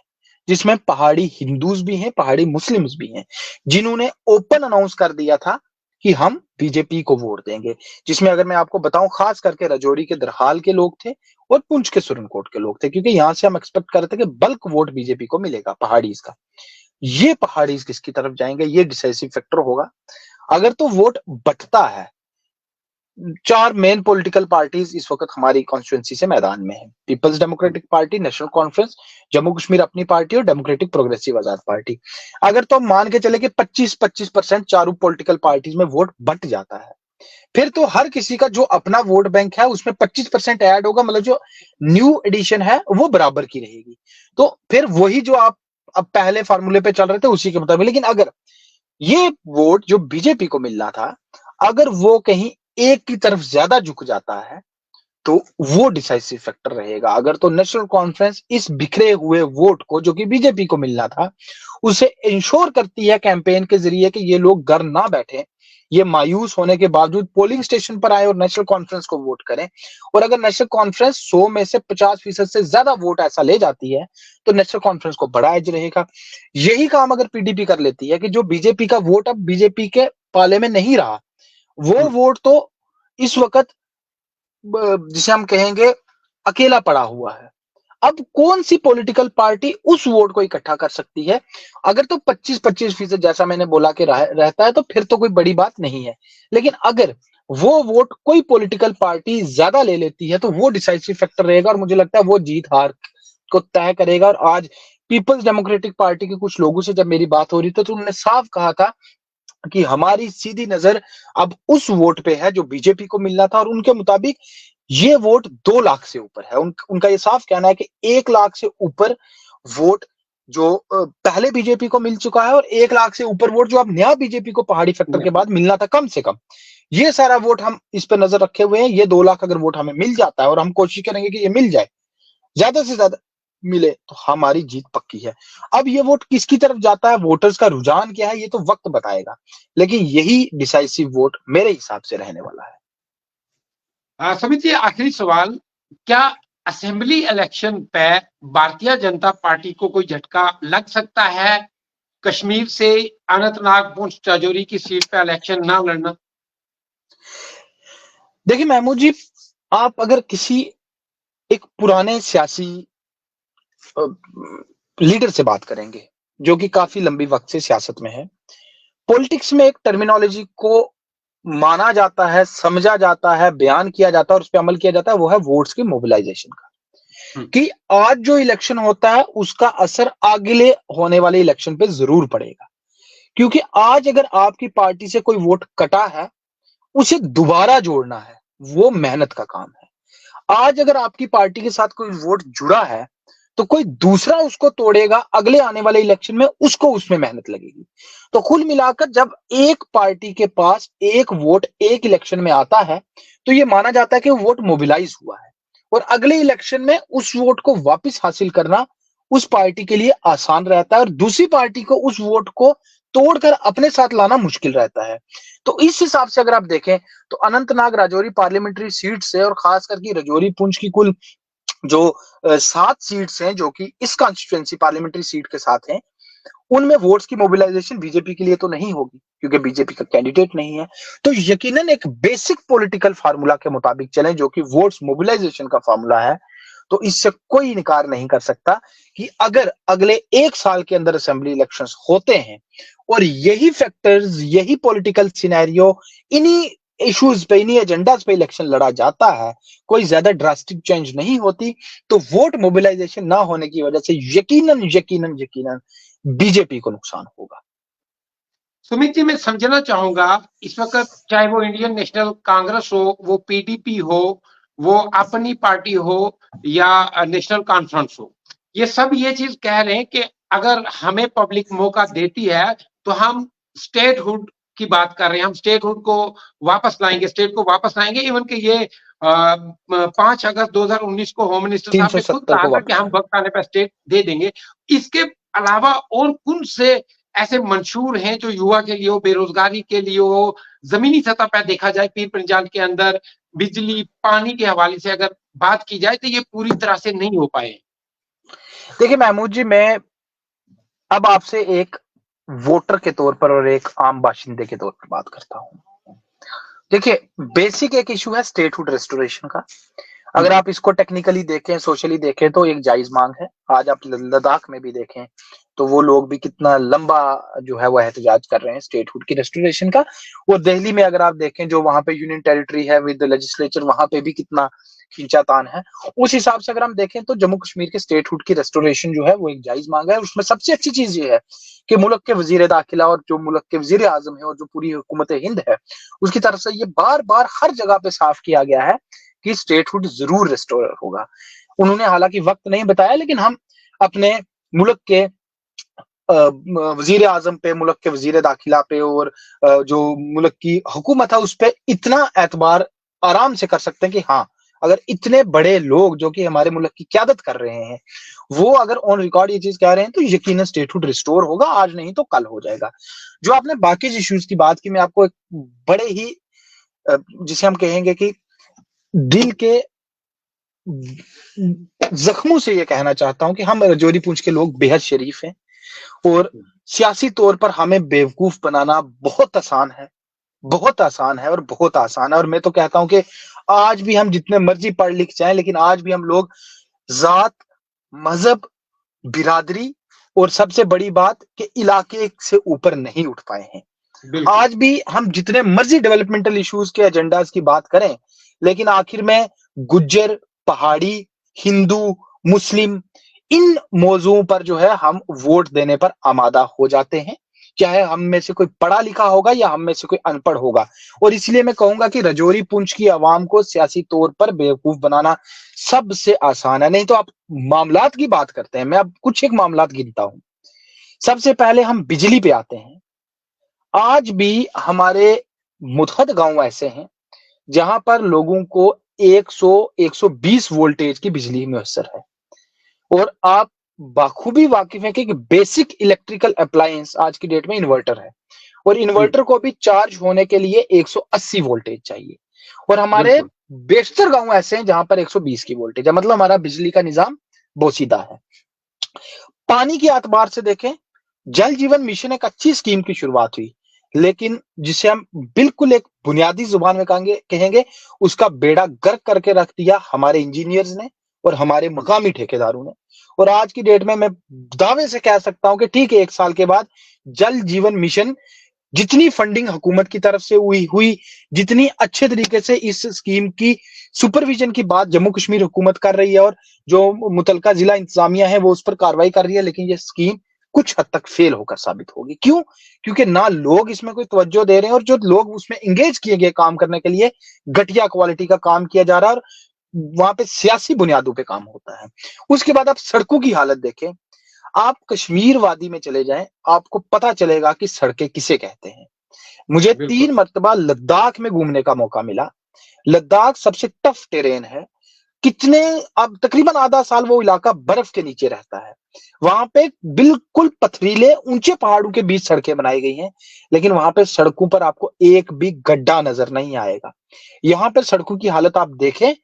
जिसमें पहाड़ी हिंदूज भी हैं, पहाड़ी मुस्लिम्स भी हैं, जिन्होंने ओपन अनाउंस कर दिया था कि हम बीजेपी को वोट देंगे, जिसमें अगर मैं आपको बताऊं, खास करके रजौरी के दरहाल के लोग थे और पुंछ के सुरनकोट के लोग थे, क्योंकि यहां से हम एक्सपेक्ट करते कि बल्क वोट बीजेपी को मिलेगा पहाड़ीज का। ये पहाड़ीज किसकी तरफ जाएंगे, ये डिसाइसिव फैक्टर होगा। अगर तो वोट बंटता है, 4 मेन पॉलिटिकल पार्टीज इस वक्त हमारी कॉन्स्टिट्यूंसी से मैदान में है। Peoples Democratic Party, National Conference, Jammu Kashmir Apni Party और डेमोक्रेटिक प्रोग्रेसिव आजाद पार्टी। अगर तो मान के चले कि 25-25% चारों पॉलिटिकल पार्टीज में वोट बंट जाता है, फिर तो हर किसी का जो अपना वोट बैंक है उसमें 25% ऐड होगा, मतलब जो न्यू एडिशन है वो बराबर की रहेगी। तो फिर वही जो आप अब पहले फार्मूले पे चल रहे थे उसी के मुताबिक। लेकिन अगर ये वोट जो बीजेपी को मिल रहा था, अगर वो कहीं एक की तरफ ज्यादा झुक जाता है, तो वो डिसाइसिव फैक्टर रहेगा। अगर तो नेशनल कॉन्फ्रेंस इस बिखरे हुए वोट को, जो कि बीजेपी को मिलना था, उसे इंश्योर करती है कैंपेन के जरिए कि ये लोग घर ना बैठे, ये मायूस होने के बावजूद पोलिंग स्टेशन पर आए और नेशनल कॉन्फ्रेंस को वोट करें। और अगर नेशनल कॉन्फ्रेंस 100 में से 50% से ज्यादा वोट ऐसा ले जाती है, तो नेशनल कॉन्फ्रेंस को बड़ा एज रहेगा। यही काम अगर पीडीपी कर लेती है कि जो बीजेपी का वोट अब बीजेपी के पाले में नहीं रहा, वो वोट तो इस वक्त जिसे हम कहेंगे अकेला पड़ा हुआ है। अब कौन सी पॉलिटिकल पार्टी उस वोट को इकट्ठा कर सकती है? अगर तो 25-25% जैसा मैंने बोला कि रहता है, तो फिर तो कोई बड़ी बात नहीं है। लेकिन अगर वो वोट कोई पॉलिटिकल पार्टी ज्यादा ले लेती है, तो वो डिसाइसिव फैक्टर रहेगा और मुझे लगता है वो जीत हार को तय करेगा। और आज पीपल्स डेमोक्रेटिक पार्टी के कुछ लोगों से जब मेरी बात हो रही थी, तो उन्होंने साफ कहा था कि हमारी सीधी नजर अब उस वोट पे है जो बीजेपी को मिलना था। और उनके मुताबिक ये वोट 2 लाख से ऊपर है। उनका ये साफ कहना है कि 1 लाख से ऊपर वोट जो पहले बीजेपी को मिल चुका है, और 1 लाख से ऊपर वोट जो अब नया बीजेपी को पहाड़ी फैक्टर के बाद मिलना था कम से कम, ये सारा वोट हम इस पर नजर रखे हुए हैं। ये 2 लाख अगर वोट हमें मिल जाता है, और हम कोशिश करेंगे कि ये मिल जाए, ज्यादा से ज्यादा मिले, तो हमारी जीत पक्की है। अब ये वोट किसकी तरफ जाता है, वोटर्स का रुझान क्या है, ये तो वक्त बताएगा, लेकिन यही डिसाइसिव वोट मेरे हिसाब से रहने वाला है। सुमित जी, आखिरी सवाल, क्या असेंबली इलेक्शन पे भारतीय जनता पार्टी को कोई झटका लग सकता है, कश्मीर से अनंतनाग पुंछ राजौरी की सीट पे इलेक्शन ना लड़ना? देखिए महमूद जी, आप अगर किसी एक पुराने सियासी लीडर से बात करेंगे जो कि काफी लंबी वक्त से सियासत में है, पॉलिटिक्स में एक टर्मिनोलॉजी को माना जाता है, समझा जाता है, बयान किया जाता है और उस पर अमल किया जाता है, वो है वोट्स की मोबिलाइजेशन का। कि आज जो इलेक्शन होता है उसका असर अगले होने वाले इलेक्शन पे जरूर पड़ेगा, क्योंकि आज अगर आपकी पार्टी से कोई वोट कटा है, उसे दोबारा जोड़ना है, वो मेहनत का काम है। आज अगर आपकी पार्टी के साथ कोई वोट जुड़ा है, तो कोई दूसरा उसको तोड़ेगा, अगले आने वाले इलेक्शन में उसको उसमें मेहनत लगेगी। तो कुल मिलाकर जब एक पार्टी के पास एक वोट एक इलेक्शन में आता है, तो ये माना जाता है कि वो वोट मोबिलाइज हुआ है, और अगले इलेक्शन में उस वोट को वापस हासिल करना उस पार्टी के लिए आसान रहता है, और दूसरी पार्टी को उस वोट को तोड़कर अपने साथ लाना मुश्किल रहता है। तो इस हिसाब से अगर आप देखें, तो अनंतनाग राजौरी पार्लियामेंट्री सीट से, और खास करके राजौरी पुंछ की कुल जो 7 सीट्स हैं जो कि इस कॉन्स्टिट्यूएंसी पार्लियामेंट्री सीट के साथ हैं, उनमें वोट्स की मोबिलाइजेशन बीजेपी के लिए तो नहीं होगी, क्योंकि बीजेपी का कैंडिडेट नहीं है। तो यकीनन एक बेसिक पॉलिटिकल फार्मूला के मुताबिक चलें, जो कि वोट्स मोबिलाइजेशन का फार्मूला है, तो इससे कोई इनकार नहीं कर सकता कि अगर अगले 1 साल के अंदर असेंबली इलेक्शंस होते हैं और यही फैक्टर्स, यही पॉलिटिकल सिनेरियो, इन्हीं इश्यूज पे, इन्हीं एजेंडाज पे इलेक्शन लड़ा जाता है, कोई ज्यादा ड्रास्टिक चेंज नहीं होती, तो वोट मोबिलाइजेशन ना होने की वजह से यकीनन यकीनन यकीनन बीजेपी को नुकसान होगा। सुमित जी, मैं समझना चाहूंगा, इस वक्त चाहे वो इंडियन नेशनल कांग्रेस हो, वो पीडीपी हो, वो अपनी पार्टी हो, या नेशनल कॉन्फ्रेंस हो, ये सब ये चीज कह रहे हैं कि अगर हमें पब्लिक मौका देती है तो हम स्टेटहुड की बात कर रहे हैं, हम स्टेटहुड को वापस लाएंगे, स्टेट को वापस लाएंगे। इवन कि ये 5 अगस्त 2019 को होम मिनिस्टर साहब ने खुद 370 कहा को था कि हम वक्त आने पर स्टेट दे देंगे। इसके अलावा और कौन से ऐसे मंशूर हैं जो युवा के लिए हो, बेरोजगारी के लिए हो, जमीनी सतह पर देखा जाए पीर पंजाल के अंदर बिजली पानी के हवाले से अगर बात की जाए, तो ये पूरी तरह से नहीं हो पाए? देखिए महमूद जी, मैं अब आपसे एक वोटर के तौर पर और एक आम बाशिंदे के तौर पर बात करता हूं। देखिए, बेसिक एक इशू है स्टेटहुड रेस्टोरेशन का। अगर आप इसको टेक्निकली देखें, सोशली देखें, तो एक जायज मांग है। आज आप लद्दाख में भी देखें तो वो लोग भी कितना लंबा जो है वो एहतजाज कर रहे हैं स्टेटहुड की रेस्टोरेशन का। और दिल्ली में अगर आप देखें, जो वहां पे यूनियन टेरिटरी है विद लेजिस्लेचर, वहां पे भी कितना खींचातान है। उस हिसाब से अगर हम देखें तो जम्मू कश्मीर के स्टेटहुड की रेस्टोरेशन जो है वो एक जायज मांग है। उसमें सबसे अच्छी चीज ये है कि मुल्क के वजीर दाखिला और जो मुल्क के वजीर आजम है और जो पूरी हुकूमत हिंद है, उसकी तरफ से ये बार बार हर जगह पे साफ किया गया है कि स्टेटहुड जरूर रिस्टोर होगा। उन्होंने हालांकि वक्त नहीं बताया, लेकिन हम अपने मुल्क के वजीर आजम पे, मुल्क के वजीर दाखिला पे और जो मुल्क की हुकूमत है उस पर इतना एतबार आराम से कर सकते हैं कि हाँ, अगर इतने बड़े लोग जो कि हमारे मुल्क की क्यादत कर रहे हैं, वो अगर ऑन रिकॉर्ड ये चीज कह रहे हैं, तो यकीनन स्टेटहुड रिस्टोर होगा, आज नहीं तो कल हो जाएगा। जो आपने बाकी इश्यूज की बात की, मैं आपको एक बड़े ही जिसे हम कहेंगे कि दिल के जख्मों से ये कहना चाहता हूं कि हम राजौरी पुंछ के लोग बेहद शरीफ हैं, और सियासी तौर पर हमें बेवकूफ बनाना बहुत आसान है, बहुत आसान है और बहुत आसान है। और मैं तो कहता हूं कि आज भी हम जितने मर्जी पढ़ लिख जाएं, लेकिन आज भी हम लोग जात, मजहब, बिरादरी और सबसे बड़ी बात कि इलाके से ऊपर नहीं उठ पाए हैं। आज भी हम जितने मर्जी डेवलपमेंटल इश्यूज के एजेंडाज की बात करें, लेकिन आखिर में गुज्जर, पहाड़ी, हिंदू, मुस्लिम, इन मौजूओं पर जो है हम वोट देने पर आमादा हो जाते हैं। चाहे हम में से कोई पढ़ा लिखा होगा या हम में से कोई अनपढ़ होगा। और इसलिए मैं कहूंगा कि राजौरी पुंछ की आवाम को सियासी तौर पर बेवकूफ बनाना सबसे आसान है। नहीं तो आप मामलात की बात करते हैं, मैं अब कुछ एक मामलात गिनता हूं। सबसे पहले हम बिजली पे आते हैं। आज भी हमारे मुतहद गांव ऐसे हैं जहां पर लोगों को 100 120 वोल्टेज की बिजली मुयस्सर है। और आप बाखूबी वाकिफ है कि बेसिक इलेक्ट्रिकल अप्लायंस आज की डेट में इन्वर्टर है, और इन्वर्टर को भी चार्ज होने के लिए 180 वोल्टेज चाहिए। और हमारे बिल्कुल। बेशतर गांव ऐसे हैं जहां पर 120 की वोल्टेज है। मतलब हमारा बिजली का निजाम बोसीदा है। पानी के एतबार से देखें, जल जीवन मिशन एक अच्छी स्कीम की शुरुआत हुई, लेकिन जिसे हम बिल्कुल एक बुनियादी जुबान में कहेंगे उसका बेड़ा गर्क करके रख दिया हमारे इंजीनियर्स ने और हमारे मकामी ठेकेदारों ने। और आज की डेट में मैं दावे से कह सकता हूं कि ठीक है, 1 साल के बाद जल जीवन मिशन जितनी फंडिंग हुकूमत की तरफ से हुई, जितनी अच्छे तरीके से इस स्कीम की सुपरविजन की बात जम्मू कश्मीर हुकूमत कर रही है और जो मुतलका जिला इंतजामिया है वो उस पर कार्रवाई कर रही है, लेकिन ये स्कीम कुछ हद तक फेल होकर साबित होगी। क्यों? क्योंकि ना लोग इसमें कोई तवज्जो दे रहे हैं, और जो लोग उसमें एंगेज किए गए काम करने के लिए घटिया क्वालिटी का काम किया जा रहा है, और वहां पे सियासी बुनियादों पे काम होता है। उसके बाद आप सड़कों की हालत देखें। आप कश्मीर वादी में चले जाएं, आपको पता चलेगा कि सड़कें किसे कहते हैं। मुझे बिल्कुल। 3 मरतबा लद्दाख में घूमने का मौका मिला। लद्दाख सबसे टफ टेरेन है। कितने अब तकरीबन आधा साल वो इलाका बर्फ के नीचे रहता है। वहां पे बिल्कुल पथरीले ऊंचे पहाड़ों के बीच सड़कें बनाई गई हैं, लेकिन वहां पे सड़कों पर आपको एक भी गड्ढा नजर नहीं आएगा। यहाँ पे सड़कों की हालत आप देखें,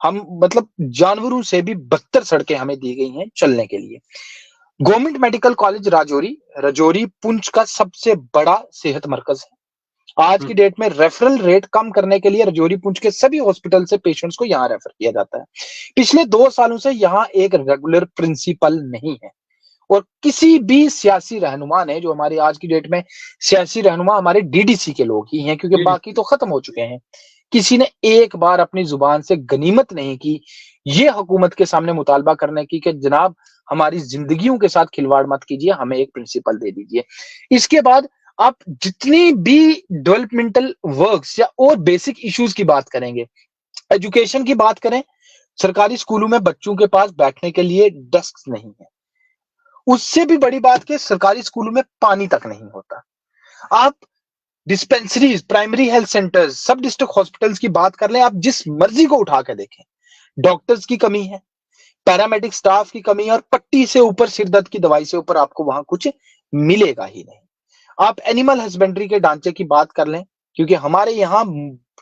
हम मतलब जानवरों से भी बदतर सड़कें हमें दी गई हैं चलने के लिए। Government medical college Rajouri, Rajouri Poonch का सबसे बड़ा सेहत मरकज है। आज की डेट में रेफरल रेट कम करने के लिए राजौरी पुंछ के सभी हॉस्पिटल से पेशेंट्स को यहां रेफर किया जाता है। पिछले 2 सालों से यहां एक रेगुलर प्रिंसिपल नहीं है, और किसी भी सियासी रहनुमा ने, जो हमारे आज की डेट में सियासी रहनुमा हमारे डीडीसी के लोग ही हैं, क्योंकि बाकी तो खत्म हो चुके हैं, किसी ने एक बार अपनी जुबान से गनीमत नहीं की ये हुकूमत के सामने मुतालबा करने की कि जनाब हमारी जिंदगियों के साथ खिलवाड़ मत कीजिए, हमें एक प्रिंसिपल दे दीजिए। इसके बाद आप जितनी भी डेवलपमेंटल वर्क्स या और बेसिक इश्यूज की बात करेंगे, एजुकेशन की बात करें, सरकारी स्कूलों में बच्चों के पास बैठने के लिए डेस्क नहीं है। उससे भी बड़ी बात कि सरकारी स्कूलों में पानी तक नहीं होता। आप डिस्पेंसरीज, प्राइमरी हेल्थ सेंटर्स, सब डिस्ट्रिक्ट हॉस्पिटल्स की बात कर लें, आप जिस मर्जी को उठा के देखें, डॉक्टर्स की कमी है, पैरामेडिक स्टाफ की कमी है, और पट्टी से ऊपर, सिरदर्द की दवाई से ऊपर आपको वहां कुछ मिलेगा ही नहीं। आप एनिमल हस्बेंड्री के ढांचे की बात कर लें, क्योंकि हमारे यहाँ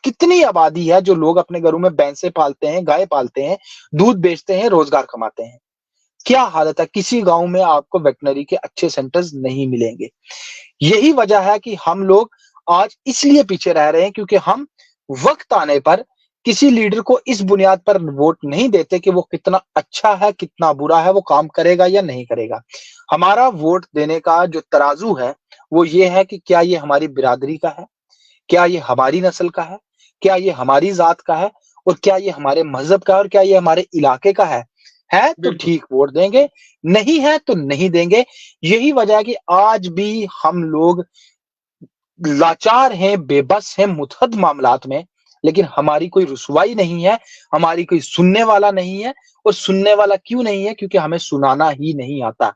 कितनी आबादी है जो लोग अपने घरों में भैंसे पालते हैं, गाय पालते हैं, दूध बेचते हैं, रोजगार कमाते हैं। क्या हालत है, किसी गांव में आपको वेटनरी के अच्छे सेंटर्स नहीं मिलेंगे। यही वजह है कि हम लोग आज इसलिए पीछे रह रहे हैं, क्योंकि हम वक्त आने पर किसी लीडर को इस बुनियाद पर वोट नहीं देते कि वो कितना अच्छा है, कितना बुरा है, वो काम करेगा या नहीं करेगा। हमारा वोट देने का जो तराजू है वो ये है कि क्या ये हमारी बिरादरी का है, क्या ये हमारी नस्ल का है, क्या ये हमारी जात का है, और क्या ये हमारे मजहब का है, और क्या ये हमारे इलाके का है तो बिल्कुल। ठीक वोट देंगे, नहीं है तो नहीं देंगे। यही वजह है कि आज भी हम लोग लाचार हैं, बेबस हैं मुतहद मामलात में, लेकिन हमारी कोई रुसवाई नहीं है, हमारी कोई सुनने वाला नहीं है। और सुनने वाला क्यों नहीं है? क्योंकि हमें सुनाना ही नहीं आता।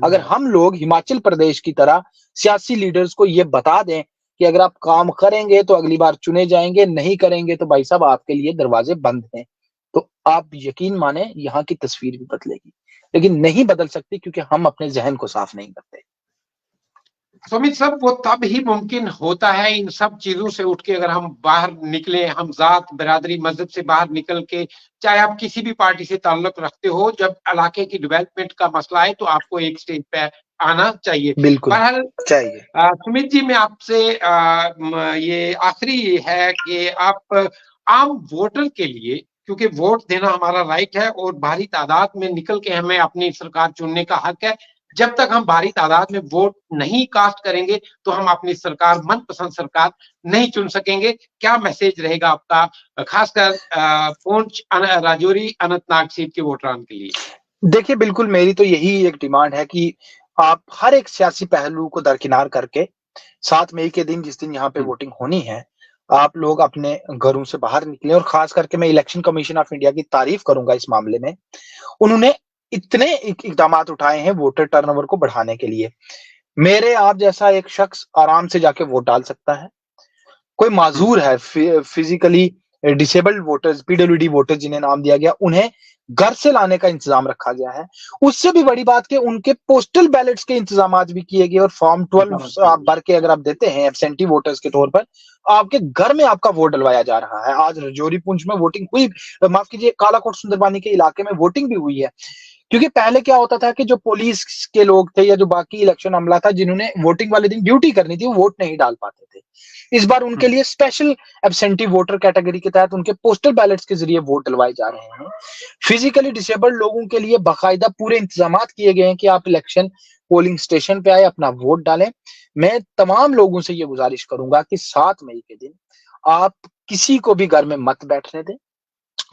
अगर हम लोग हिमाचल प्रदेश की तरह सियासी लीडर्स को ये बता दें कि अगर आप काम करेंगे तो अगली बार चुने जाएंगे, नहीं करेंगे तो भाई साहब आपके लिए दरवाजे बंद हैं, तो आप यकीन माने यहाँ की तस्वीर भी बदलेगी। लेकिन नहीं बदल सकती, क्योंकि हम अपने जहन को साफ नहीं करते। सुमित साहब, वो तब ही मुमकिन होता है इन सब चीजों से उठ के, अगर हम बाहर निकले, हम जात, बिरादरी, मजहब से बाहर निकल के, चाहे आप किसी भी पार्टी से ताल्लुक रखते हो, जब इलाके की डेवलपमेंट का मसला है तो आपको एक स्टेज पे आना चाहिए। बिल्कुल बहरहाल चाहिए। सुमित जी, मैं आपसे ये आखिरी है कि आप आम वोटर के लिए, क्योंकि वोट देना हमारा राइट है और भारी तादाद में निकल के हमें अपनी सरकार चुनने का हक है, जब तक हम भारी तादाद में वोट नहीं कास्ट करेंगे तो हम अपनी सरकार, मनपसंद सरकार नहीं चुन सकेंगे। क्या मैसेज रहेगा आपका, खासकर पुंछ, राजौरी, अनंतनाग सीट के वोटरान के लिए? देखिए, बिल्कुल मेरी तो यही एक डिमांड है कि आप हर एक सियासी पहलू को दरकिनार करके 7 मई के दिन, जिस दिन यहाँ पे हम्म, वोटिंग होनी है, आप लोग अपने घरों से बाहर निकले। और खास करके मैं इलेक्शन कमीशन ऑफ इंडिया की तारीफ करूंगा इस मामले में। उन्होंने इतने इकदामात उठाए हैं वोटर टर्नओवर को बढ़ाने के लिए। मेरे आप जैसा एक शख्स आराम से जाके वोट डाल सकता है। कोई हम्म, माजूर है, physically disabled voters, PWD voters जिन्हें नाम दिया गया, उन्हें घर से लाने का इंतजाम रखा गया है। उससे भी बड़ी बात कि उनके पोस्टल बैलेट्स के इंतजाम भी किए गए, और फॉर्म 12 आप भर के अगर आप देते हैं एब्सेंटी वोटर्स के तौर पर, आपके घर में आपका वोट डलवाया जा रहा है। आज रजौरी पुंछ में वोटिंग हुई, माफ कीजिए, कालाकोट सुंदरबानी के इलाके में वोटिंग भी हुई है। क्योंकि पहले क्या होता था कि जो पुलिस के लोग थे या जो बाकी इलेक्शन अमला था, जिन्होंने वोटिंग वाले दिन ड्यूटी करनी थी, वो वोट नहीं डाल पाते थे। इस बार उनके हम्म, लिए स्पेशल एब्सेंटी वोटर कैटेगरी के तहत उनके पोस्टल बैलेट्स के जरिए वोट डलवाए जा रहे हैं। फिजिकली डिसेबल्ड लोगों के लिए बाकायदा पूरे इंतजाम किए गए हैं कि आप इलेक्शन पोलिंग स्टेशन पे आए, अपना वोट डालें। मैं तमाम लोगों से ये गुजारिश करूंगा कि 7 मई के दिन आप किसी को भी घर में मत बैठने दें।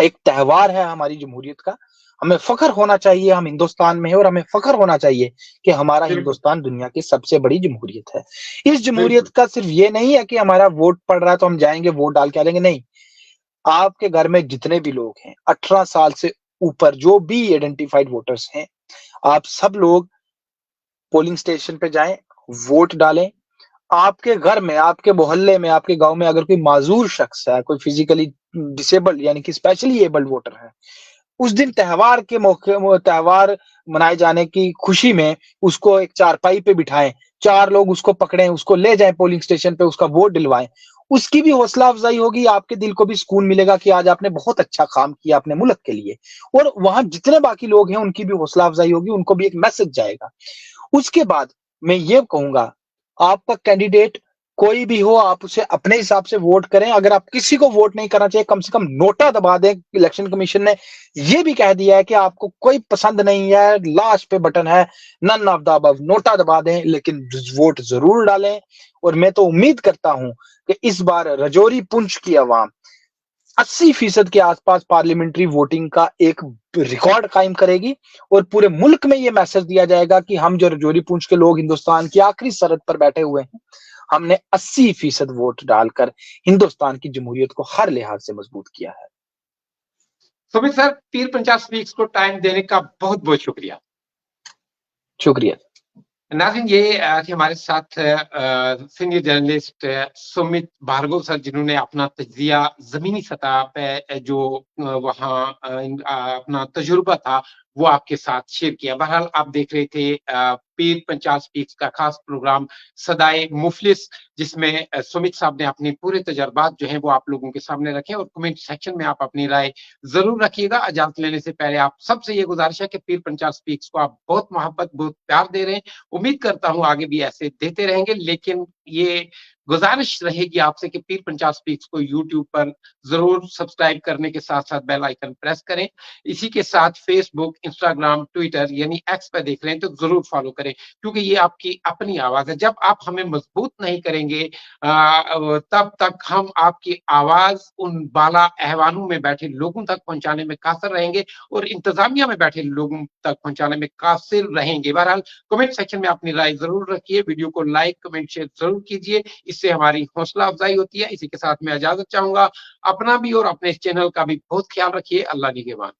एक त्योहार है हमारी जमहूरियत का, हमें फख्र होना चाहिए हम हिंदुस्तान में हैं, और हमें फख्र होना चाहिए कि हमारा बिल्कुल, हिंदुस्तान दुनिया की सबसे बड़ी जमहूरियत है। इस जमहूरियत बिल्कुल, का सिर्फ ये नहीं है कि हमारा वोट पड़ रहा है तो हम जाएंगे वोट डाल के आ जाएंगे, नहीं। आपके घर में जितने भी लोग हैं 18 साल से ऊपर, जो भी आइडेंटिफाइड वोटर्स हैं, आप सब लोग पोलिंग स्टेशन पे जाएं, वोट डालें। आपके घर में, आपके मोहल्ले में, आपके गांव में अगर कोई माजूर शख्स है, कोई फिजिकली डिसेबल्ड यानी कि स्पेशली एबल्ड वोटर है, उस दिन त्योहार के मौके, त्योहार मनाए जाने की खुशी में उसको एक चारपाई पे बिठाएं, 4 लोग उसको पकड़ें, उसको ले जाएं पोलिंग स्टेशन पे, उसका वोट दिलवाएं। उसकी भी हौसला अफजाई होगी, आपके दिल को भी सुकून मिलेगा कि आज आपने बहुत अच्छा काम किया अपने मुल्क के लिए। और वहां जितने बाकी लोग हैं उनकी भी हौसला अफजाई होगी, उनको भी एक मैसेज जाएगा। उसके बाद मैं ये कहूंगा, आपका कैंडिडेट कोई भी हो, आप उसे अपने हिसाब से वोट करें। अगर आप किसी को वोट नहीं करना चाहिए, कम से कम नोटा दबा दें। इलेक्शन कमीशन ने यह भी कह दिया है कि आपको कोई पसंद नहीं है, लास्ट पे बटन है none of the above, NOTA दबा दें, लेकिन वोट जरूर डालें। और मैं तो उम्मीद करता हूं कि इस बार रजौरी पुंछ की आवाम 80% के आसपास पार्लियामेंट्री वोटिंग का एक रिकॉर्ड कायम करेगी, और पूरे मुल्क में यह मैसेज दिया जाएगा कि हम जो रजौरी पुंछ के लोग हिंदुस्तान की आखिरी सरहद पर बैठे हुए हैं, हमने 80% वोट डालकर हिंदुस्तान की जमहूरियत को हर लिहाज से मजबूत किया है। सुमित सर, पीर पंचाल स्पीक्स को टाइम देने का बहुत बहुत शुक्रिया। शुक्रिया। नाज़रीन, ये थे हमारे साथ senior journalist Sumit Bhargava sir, जिन्होंने अपना तजिया जमीनी सतह पे जो वहाँ अपना तजुर्बा था वो आपके साथ शेयर किया। बहरहाल आप देख रहे थे पीर पंचाल स्पीक्स का खास प्रोग्राम सदाए मुफलिस, जिसमें सुमित साहब ने अपने पूरे तजर्बात जो हैं वो आप लोगों के सामने रखे, और कमेंट सेक्शन में आप अपनी राय जरूर रखिएगा। इजाजत लेने से पहले आप सबसे ये गुजारिश है कि पीर पंचाल स्पीक्स को आप बहुत मोहब्बत, बहुत प्यार दे रहे हैं। उम्मीद करता हूं आगे भी ऐसे देते रहेंगे, लेकिन ये गुजारिश रहेगी आपसे कि पीर पंचाल स्पीक्स को यूट्यूब पर जरूर सब्सक्राइब करने के साथ साथ बेल आइकन प्रेस करें। इसी के साथ फेसबुक, इंस्टाग्राम, ट्विटर यानी एक्स पर देख रहे हैं तो जरूर फॉलो करें, क्योंकि ये आपकी अपनी आवाज है। जब आप हमें मजबूत नहीं करेंगे तब तक हम आपकी आवाज उन बाला ऐवानों में बैठे लोगों तक पहुंचाने में कासिर रहेंगे, और इंतजामिया में बैठे लोगों तक पहुंचाने में कासिर रहेंगे। बहरहाल कमेंट सेक्शन में अपनी राय जरूर रखिए, वीडियो को लाइक, कमेंट, शेयर जरूर कीजिए, इससे हमारी हौसला अफजाई होती है। इसी के साथ मैं इजाजत चाहूंगा। अपना भी और अपने इस चैनल का भी बहुत ख्याल रखिए। अल्लाह निगहबान।